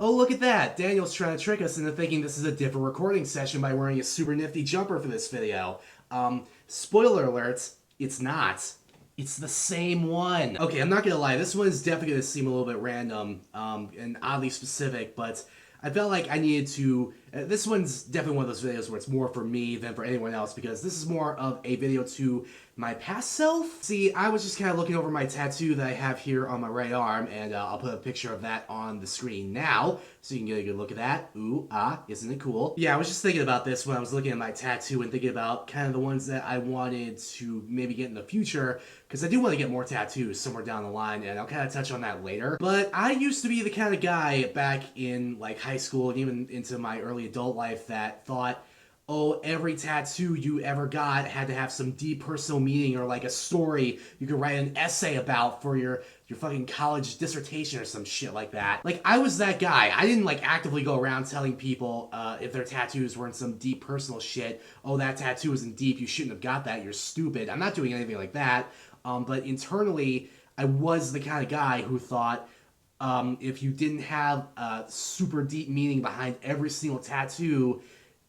Oh, look at that! Daniel's trying to trick us into thinking this is a different recording session by wearing a super nifty jumper for this video. Spoiler alert, it's not. It's the same one. Okay, I'm not gonna lie, this one is definitely gonna seem a little bit random, and oddly specific, but I felt like I needed to. This one's definitely one of those videos where it's more for me than for anyone else because this is more of a video to my past self. See, I was just kind of looking over my tattoo that I have here on my right arm, and I'll put a picture of that on the screen now so you can get a good look at that. Ooh, ah, isn't it cool? Yeah, I was just thinking about this when I was looking at my tattoo and thinking about kind of the ones that I wanted to maybe get in the future because I do want to get more tattoos somewhere down the line, and I'll kind of touch on that later. But I used to be the kind of guy back in like high school and even into my early adult life that thought, oh, every tattoo you ever got had to have some deep personal meaning or like a story you could write an essay about for your fucking college dissertation or some shit like that. Like, I was that guy. I didn't like actively go around telling people if their tattoos weren't some deep personal shit, oh, that tattoo isn't deep, you shouldn't have got that, you're stupid. I'm not doing anything like that. But internally, I was the kind of guy who thought if you didn't have a super deep meaning behind every single tattoo,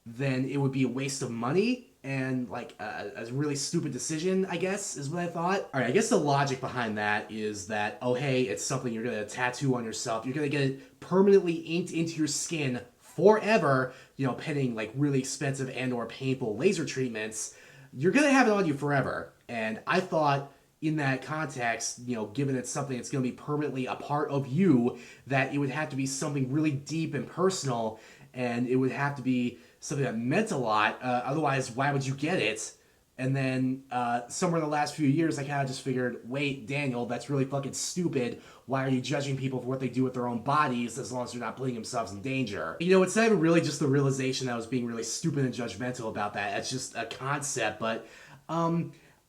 then it would be a waste of money and like a really stupid decision, I guess, is what I thought. All right, I guess the logic behind that is that, oh, hey, it's something you're gonna tattoo on yourself. You're gonna get it permanently inked into your skin forever, you know, pending like really expensive and or painful laser treatments. You're gonna have it on you forever. And I thought in that context, you know, given it's something that's going to be permanently a part of you, that it would have to be something really deep and personal, and it would have to be something that meant a lot. Otherwise, why would you get it? And then somewhere in the last few years, I kind of just figured, wait, Daniel, that's really fucking stupid. Why are you judging people for what they do with their own bodies as long as they're not putting themselves in danger? You know, it's not even really just the realization that I was being really stupid and judgmental about that. It's just a concept, but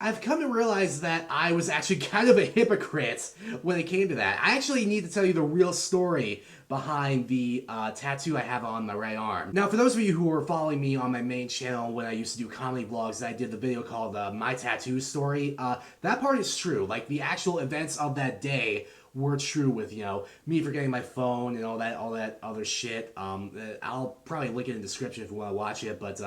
I've come to realize that I was actually kind of a hypocrite when it came to that. I actually need to tell you the real story behind the tattoo I have on my right arm. Now, for those of you who were following me on my main channel when I used to do comedy vlogs, I did the video called My Tattoo Story. That part is true. Like, the actual events of that day were true with, you know, me forgetting my phone and all that other shit. I'll probably link it in the description if you want to watch it, but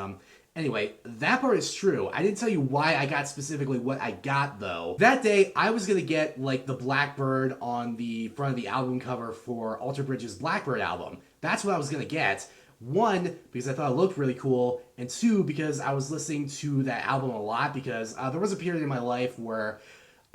anyway, that part is true. I didn't tell you why I got specifically what I got, though. That day, I was gonna get, like, the Blackbird on the front of the album cover for Alter Bridge's Blackbird album. That's what I was gonna get. One, because I thought it looked really cool, and two, because I was listening to that album a lot, because there was a period in my life where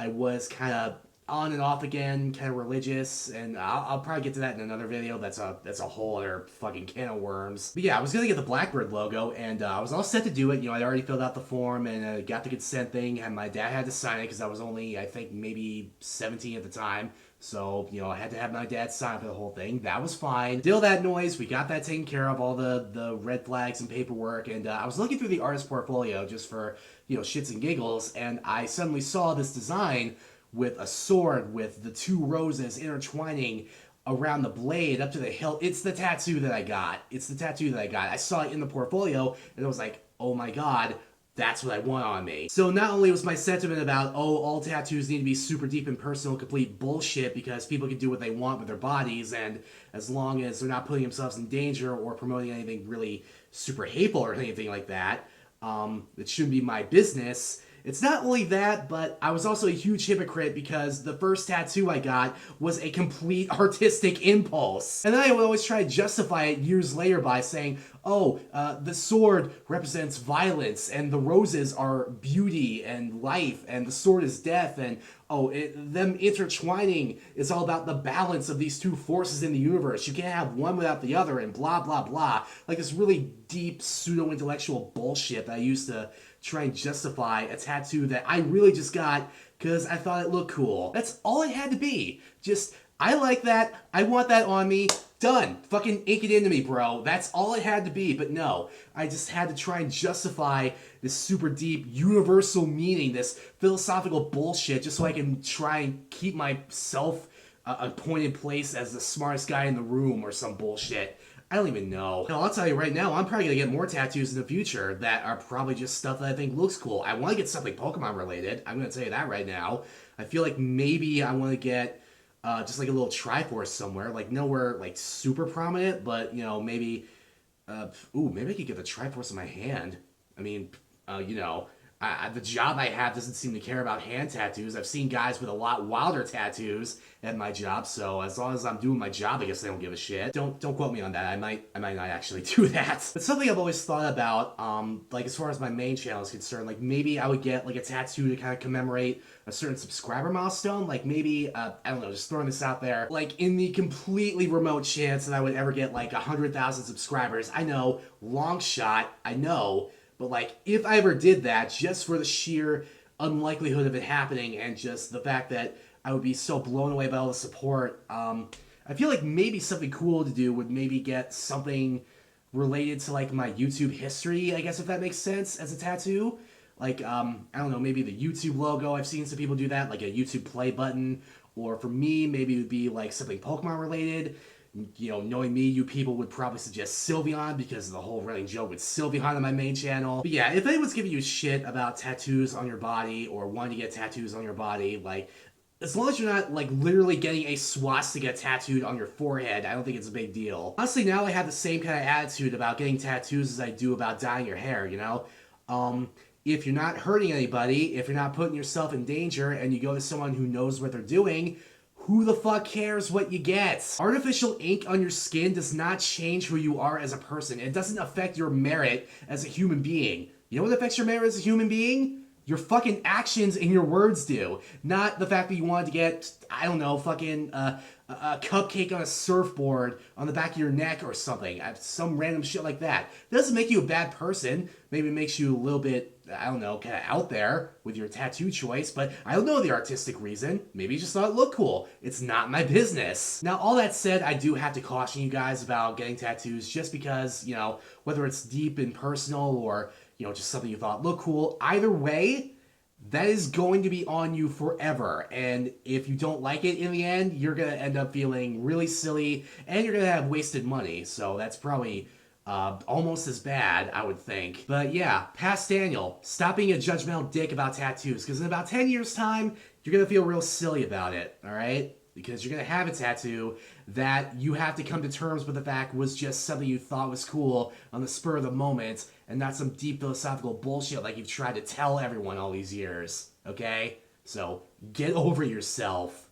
I was kind of on and off again, kind of religious, and I'll probably get to that in another video. That's a whole other fucking can of worms. But yeah, I was gonna get the Blackbird logo, and I was all set to do it. You know, I'd already filled out the form and got the consent thing, and my dad had to sign it because I was only, I think, maybe 17 at the time. So, you know, I had to have my dad sign for the whole thing. That was fine. Did all that noise. We got that taken care of, all the red flags and paperwork. And I was looking through the artist portfolio just for, you know, shits and giggles. And I suddenly saw this design with a sword with the two roses intertwining around the blade up to the hilt. It's the tattoo that I got. I saw it in the portfolio and I was like, oh my god, that's what I want on me. So not only was my sentiment about, oh, all tattoos need to be super deep and personal, complete bullshit because people can do what they want with their bodies, and as long as they're not putting themselves in danger or promoting anything really super hateful or anything like that, it shouldn't be my business. It's not only that, but I was also a huge hypocrite because the first tattoo I got was a complete artistic impulse. And then I would always try to justify it years later by saying, oh, the sword represents violence, and the roses are beauty and life, and the sword is death, and oh, them intertwining is all about the balance of these two forces in the universe. You can't have one without the other, and blah, blah, blah. Like this really deep pseudo-intellectual bullshit that I used to try and justify a tattoo that I really just got because I thought it looked cool. That's all it had to be. Just, I like that, I want that on me, done. Fucking ink it into me, bro. That's all it had to be, but no. I just had to try and justify this super deep universal meaning, this philosophical bullshit, just so I can try and keep myself a pointed place as the smartest guy in the room or some bullshit. I don't even know. No, I'll tell you right now, I'm probably gonna get more tattoos in the future that are probably just stuff that I think looks cool. I want to get something Pokemon related. I'm gonna tell you that right now. I feel like maybe I want to get just like a little Triforce somewhere, like nowhere like super prominent, but you know, maybe, maybe I could get the Triforce in my hand. I mean, you know, the job I have doesn't seem to care about hand tattoos. I've seen guys with a lot wilder tattoos at my job, so as long as I'm doing my job, I guess they don't give a shit. Don't quote me on that. I might not actually do that. But something I've always thought about, like as far as my main channel is concerned, like maybe I would get like a tattoo to kind of commemorate a certain subscriber milestone. Like maybe I don't know, just throwing this out there. Like in the completely remote chance that I would ever get like 100,000 subscribers. I know, long shot. I know. But like, if I ever did that, just for the sheer unlikelihood of it happening and just the fact that I would be so blown away by all the support, I feel like maybe something cool to do would maybe get something related to like my YouTube history, I guess if that makes sense, as a tattoo. Like, I don't know, maybe the YouTube logo. I've seen some people do that, like a YouTube play button. Or for me, maybe it would be like something Pokemon related. You know, knowing me, you people would probably suggest Sylveon because of the whole running joke with Sylveon on my main channel. But yeah, if anyone's giving you shit about tattoos on your body or wanting to get tattoos on your body, like, as long as you're not, like, literally getting a swastika tattooed on your forehead, I don't think it's a big deal. Honestly, now I have the same kind of attitude about getting tattoos as I do about dyeing your hair, you know? If you're not hurting anybody, if you're not putting yourself in danger, and you go to someone who knows what they're doing, who the fuck cares what you get? Artificial ink on your skin does not change who you are as a person. It doesn't affect your merit as a human being. You know what affects your merit as a human being? Your fucking actions and your words do. Not the fact that you wanted to get, I don't know, fucking a cupcake on a surfboard on the back of your neck or something. Some random shit like that. It doesn't make you a bad person. Maybe it makes you a little bit, I don't know, kind of out there with your tattoo choice, but I don't know the artistic reason. Maybe you just thought it looked cool. It's not my business. Now, all that said, I do have to caution you guys about getting tattoos just because, you know, whether it's deep and personal or, you know, just something you thought looked cool, either way, that is going to be on you forever. And if you don't like it in the end, you're going to end up feeling really silly and you're going to have wasted money. So that's probably almost as bad, I would think. But yeah, past Daniel, stop being a judgmental dick about tattoos, because in about 10 years' time, you're going to feel real silly about it, all right? Because you're going to have a tattoo that you have to come to terms with the fact was just something you thought was cool on the spur of the moment, and not some deep philosophical bullshit like you've tried to tell everyone all these years, okay? So, get over yourself.